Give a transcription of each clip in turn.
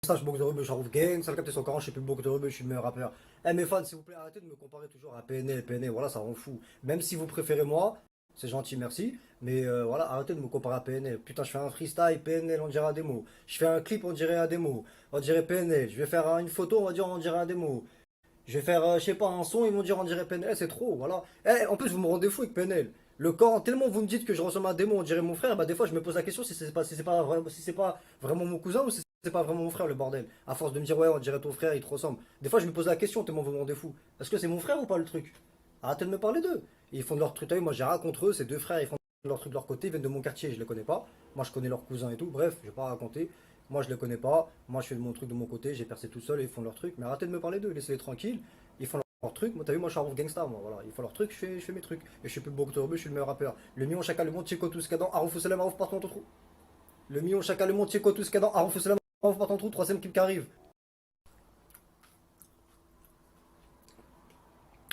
Ça, je boxe de rebeu, j'arrive gang, ça le capte son 40, je suis plus boxe de rebeu, je suis le meilleur rappeur. Eh mes fans, s'il vous plaît, arrêtez de me comparer toujours à PNL, PNL, voilà, ça rend fou. Même si vous préférez moi, c'est gentil, merci. Mais voilà, arrêtez de me comparer à PNL. Putain, je fais un freestyle, PNL, on dirait un démo. Je fais un clip, on dirait un démo. On dirait PNL. Je vais faire une photo, on va dire, on dirait un démo. Je vais faire, je sais pas, un son, ils vont dire on dirait PNL, c'est trop, voilà. En plus, vous me rendez fou avec PNL. Le corps, tellement vous me dites que je ressemble à un démon, on dirait mon frère, bah des fois je me pose la question si c'est pas vraiment mon cousin ou si c'est pas vraiment mon frère, le bordel. À force de me dire ouais, on dirait ton frère, il te ressemble. Des fois je me pose la question tellement vous me rendez fou. Est-ce que c'est mon frère ou pas le truc? Arrêtez de me parler d'eux. Ils font de leur truc, moi j'ai rien contre eux, ces deux frères, ils font leur truc de leur côté, ils viennent de mon quartier, je les connais pas. Moi je connais leurs cousins et tout, bref, je vais pas raconter. Moi je les connais pas, moi je fais mon truc de mon côté, j'ai percé tout seul et ils font leur truc. Mais arrêtez de me parler d'eux, laissez-les tranquilles. Ils font leur truc, moi t'as vu, moi je suis un gangsta, moi voilà, ils font leur truc, je fais mes trucs. Et je suis plus beau que toi, je suis le meilleur rappeur. Le million chacun, le monde, Chico, tout ce qu'il y a dans Arouf Salem, Arouf par ton trou. Le million chacun, le monde, Chico, tout ce qu'il y a dans Arouf Salem, Arouf par ton trou, troisième clip qui arrive.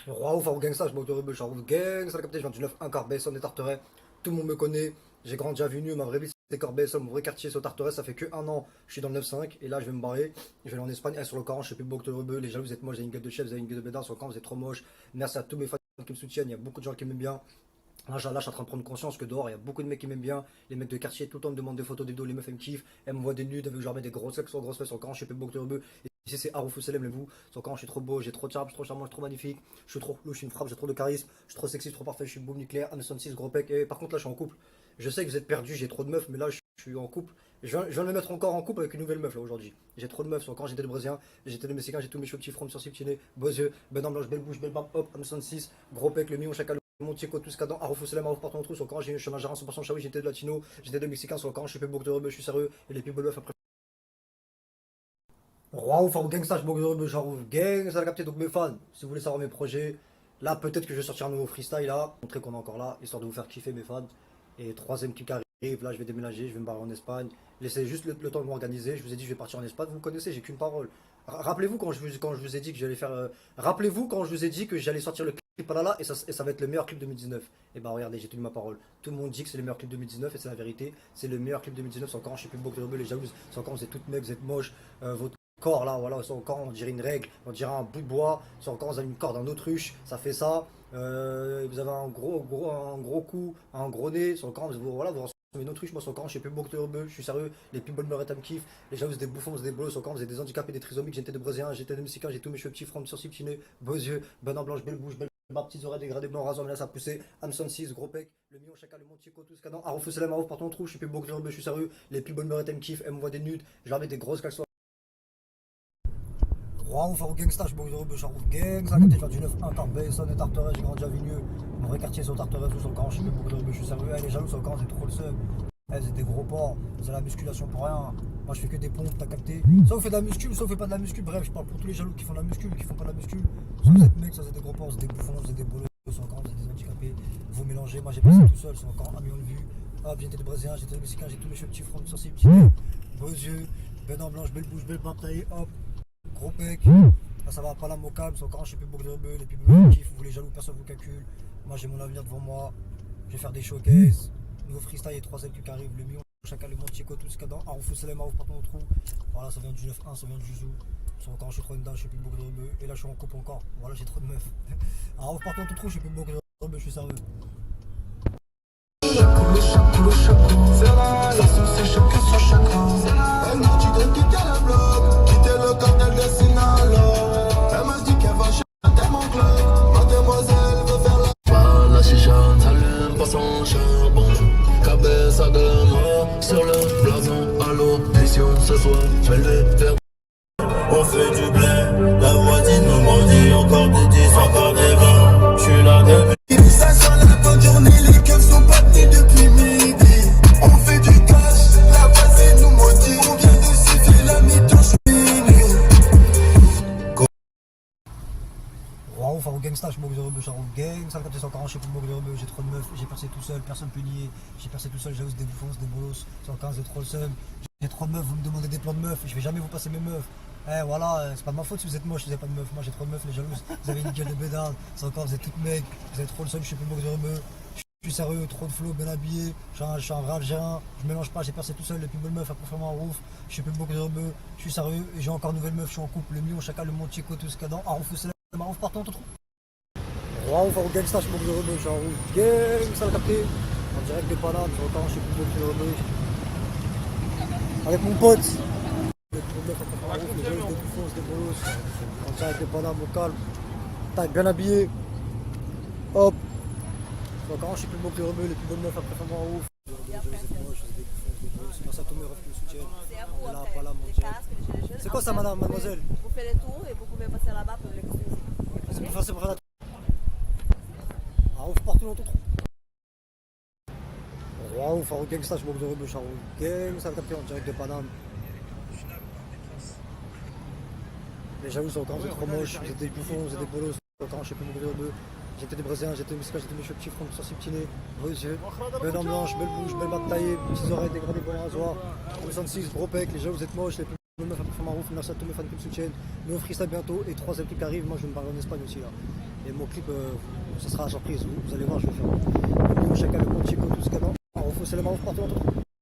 Roi ouf, gangsta, je boxe de rebeu, je suis Arouf gang, ça le capté, je viens du 9 1 Corbeil-Essonne des Tarterets. Tout le monde me connaît, j'ai grandi à Vigneux, ma vraie vie c'est Corbeil-Essonne, mon vrai quartier c'est au Tarterets, ça fait que un an, je suis dans le 9-5 et là je vais me barrer, je vais aller en Espagne, sur le Coran, je suis plus beau que le rebeu, les jaloux vous êtes moches, vous avez une gueule de chef, vous avez une gueule de bédard, sur le Coran vous êtes trop moche. Merci à tous mes fans qui me soutiennent, il y a beaucoup de gens qui m'aiment bien. Là, je suis en train de prendre conscience que dehors, il y a beaucoup de mecs qui m'aiment bien. Les mecs de quartier, tout le temps me demandent des photos des dos, les meufs elles me kiffent. Elles me voient des nudes, elles veulent que je leur mette des grosses sexes sur grosses fesses. Encore, je suis plus beau que le rebeu. Et ici, c'est Harouf Selem, vous. Encore, je suis trop beau, j'ai trop de charme, je suis trop charmant, je suis trop magnifique. Je suis trop louche, je suis une frappe, j'ai trop de charisme. Je suis trop sexy, je suis trop parfait, je suis boum nucléaire, 1,66 gros pec. Et par contre, là, je suis en couple. Je sais que vous êtes perdus, j'ai trop de meufs, mais là, je suis en couple. Je viens de me mettre encore en couple avec une nouvelle meuf là aujourd'hui. J'ai trop de meufs, encore j'étais le brésilien, j'étais le mexicain, j'ai tous mes cheveux petits fronts sur petit nez, beaux yeux, belle blanche, belle bouche, belle barbe, hop, 1,66 gros pec, le million chacun. Mon Tico, tout ce cadent, Arouf Selem, Arouf partout en trou, sur le Coran, j'ai eu un chemin gérant 100% Chaoui, j'étais de latino, j'étais de mexicain, sur le Coran, je suis plus beaucoup de rebeu, je suis sérieux, et les plus beaux meufs après. Roi ouf, gangsta, je boxe de rebeu, j'arrive gang, ça a capté, donc mes fans, si vous voulez savoir mes projets, là peut-être que je vais sortir un nouveau freestyle là, montrer qu'on est encore là, histoire de vous faire kiffer mes fans. Et troisième kick arrive, là je vais déménager, je vais me barrer en Espagne, laissez juste le temps de m'organiser, je vous ai dit je vais partir en Espagne, vous me connaissez, j'ai qu'une parole. Rappelez-vous quand je vous ai dit que j'allais faire. Rappelez-vous quand je vous ai dit que j'allais sortir le clip Palala et ça va être le meilleur clip 2019. Et bah regardez, j'ai tenu ma parole. Tout le monde dit que c'est le meilleur clip 2019 et c'est la vérité. C'est le meilleur clip 2019. C'est encore, je sais plus beau que le rebeu, les jalouses. C'est encore, vous êtes toutes mecs, vous êtes moches. Votre corps là, voilà, c'est encore, on dirait une règle, on dirait un bout de bois. C'est encore, vous avez une corde, un autruche, ça fait ça. Vous avez un gros cou, un gros nez. C'est encore, voilà, vous mais une autruche, moi, son camp, je suis plus beau que le rebeu, je suis sérieux, les people me me kiffent, les gens, vous êtes des bouffons, vous êtes des bolos, son camp, vous êtes des handicapés, des trisomiques, j'étais de brésilien, j'étais de mexicain, j'ai tous mes cheveux petits, francs, sur petits nez, beaux yeux, bonne en blanche, belle bouche, belle barbe, petites oreilles dégradées, blanc, rasoir, mais là ça poussait, Hamson 6, gros pec, le million, chacun, le monde, Chico, tout ce canon, Arouf, c'est la marouf, par ton trou, je suis plus beau que le rebeu, je suis sérieux, les people me kiffent, elles me voient des nudes, je leur mets des grosses caleçons. Roi ouf, gangsta, je boxe de rebeu, je suis gang, ça, côté, je viens du 9 1 Corbeil-Essonne et Tarterets, j'ai grandi à Vigneux, mon vrai quartier, c'est au Tarterets, tout sur le camp, je suis plus beau que le rebeu, je suis sérieux, elle est jaloux, sur le camp, c'est trop le seum. Elles étaient des gros porcs, vous avez la musculation pour rien. Moi je fais que des pompes, t'as capté. Soit vous faites de la muscu, soit vous faites pas de la muscu. Bref, je parle pour tous les jaloux qui font de la muscu, qui font pas de la muscu. Soit vous êtes mecs, soit vous êtes des gros porcs, vous êtes des bouffons, vous êtes des bolos, soit encore vous êtes des handicapés. Vous mélangez, moi j'ai passé tout seul, c'est encore un million de vues. Hop, j'étais le brésilien, j'étais le mexicain, j'ai tous mes cheveux petits fronts, sur ces petits nez, beaux yeux, belle dent blanche, belle bouche, belle barbe taillée, hop, gros pec. Là ça va pas là, mon calme, c'est encore je suis plus beau que le rebeu, les plus beaux kiffent, vous les jaloux, personne vous calcule. Moi j'ai mon avenir devant moi, je vais faire des showcases. Nouveau freestyle et 3 qui arrive, le million, chacun le monde, Chico, tout ce qu'il y a dans Arouf Selem, Arouf par ton trou. Voilà, ça vient du 9-1, ça vient du Juzou. Encore, je suis trop une dame, je suis plus beau que le rebeu. Et là, je suis en couple encore. Voilà, j'ai trop de meufs. Arouf par ton trou, je suis plus beau que le rebeu, je suis sérieux. C'est là, la sauce c'est chacun sur chacun. Elle m'a dit de quitter le bloc, quitter le cartel de Sinaloa. Elle m'a dit qu'elle va chercher tellement club. Mademoiselle veut faire la chicha, s'allume pas son charbon. Cabeza de mort sur le blason. À l'audition ce soir, je vais le faire. On fait du blé, la voisine nous mordit. Encore des 10, encore des 20. Je suis là depuis. Ça sent la bonne journée, les keufs sont partis depuis midi. On fait du cash, la voisine nous maudit. On vient de siffler la mi-temps, je Roi ouf, gangsta, je boxe de rebeu, je suis gang, ça le capté, c'est encore un chef pour boxe de rebeu, j'ai trop de meufs, j'ai percé tout seul, personne peut nier, j'ai percé tout seul, j'ai des bouffons, des bolos, c'est encore j'ai trop le seum, j'ai trop de meufs, vous me demandez des plans de meufs, je vais jamais vous passer mes meufs. Voilà, c'est pas de ma faute si vous êtes moche, si vous avez pas de meufs, moi j'ai trop de meufs, les jalouses, vous avez une gueule de bédard, c'est encore, vous êtes toutes mecs, vous avez trop le seum, je suis plus boxe de rebeu. Je suis sérieux, trop de flow, bien habillé, je suis un vrai Algérien, je mélange pas, j'ai percé tout seul, les plus belles meufs à préférer en rouf, je suis plus beau que rebeu, je suis sérieux et j'ai encore une nouvelle meuf, je suis en couple, le million, chacun, le monde, Chico, tout ce qu'il y a dans, Arouf, c'est la Marouf partout en tout trou. Waouh, faut gangsta, je suis beau que rebeu, je suis en rouf, gang, ça l'a capté, en direct des Panames, je suis encore, je suis plus beau que rebeu, avec mon pote. Les plus belles meufs à préférer en rouf, les jeunes, des bouffons, des bolos, en direct des Panames, au calme, tac, bien habillé, hop. Quand je suis plus beau que les rebeux, les plus bonnes meufs après faire moi ouf. Merci à tous mes refs qui me soutiennent. On est là, pas là, mon Dieu. C'est quoi ça, madame, mademoiselle? Vous faites le tour et vous pouvez passer là-bas pour les customiser. C'est plus facile pour faire la. Ah, ouf, partout dans ton trou. Waouh, Farouk Gangsta, je m'occupe de rebeux, Charou. Gang, ça va capter en direct de Paname. Mais j'avoue, c'est encore trop moche. Vous êtes des bouffons, vous êtes des bolos. Quand je suis plus beau que les rebeux. J'étais des Brésiliens, j'étais des Mexicains, j'étais des petits fronts, sans petit nez, beaux yeux, belle dents blanches, belle bouche, belle barbe taillée, petites oreilles dégradées pour les rasoirs, 66, gros pec, les gens vous êtes moches, les plus belles meufs à performer en rouf, merci à tous mes fans qui me soutiennent. Nous on freestyle bientôt et troisième clip qui arrive, moi je vais me barrer en Espagne aussi là. Et mon clip, ça sera la surprise, vous allez voir, je vais faire. Chacun le compte Chico, tout ce qu'il y a dans. En rouf, c'est les marrons partout en tout.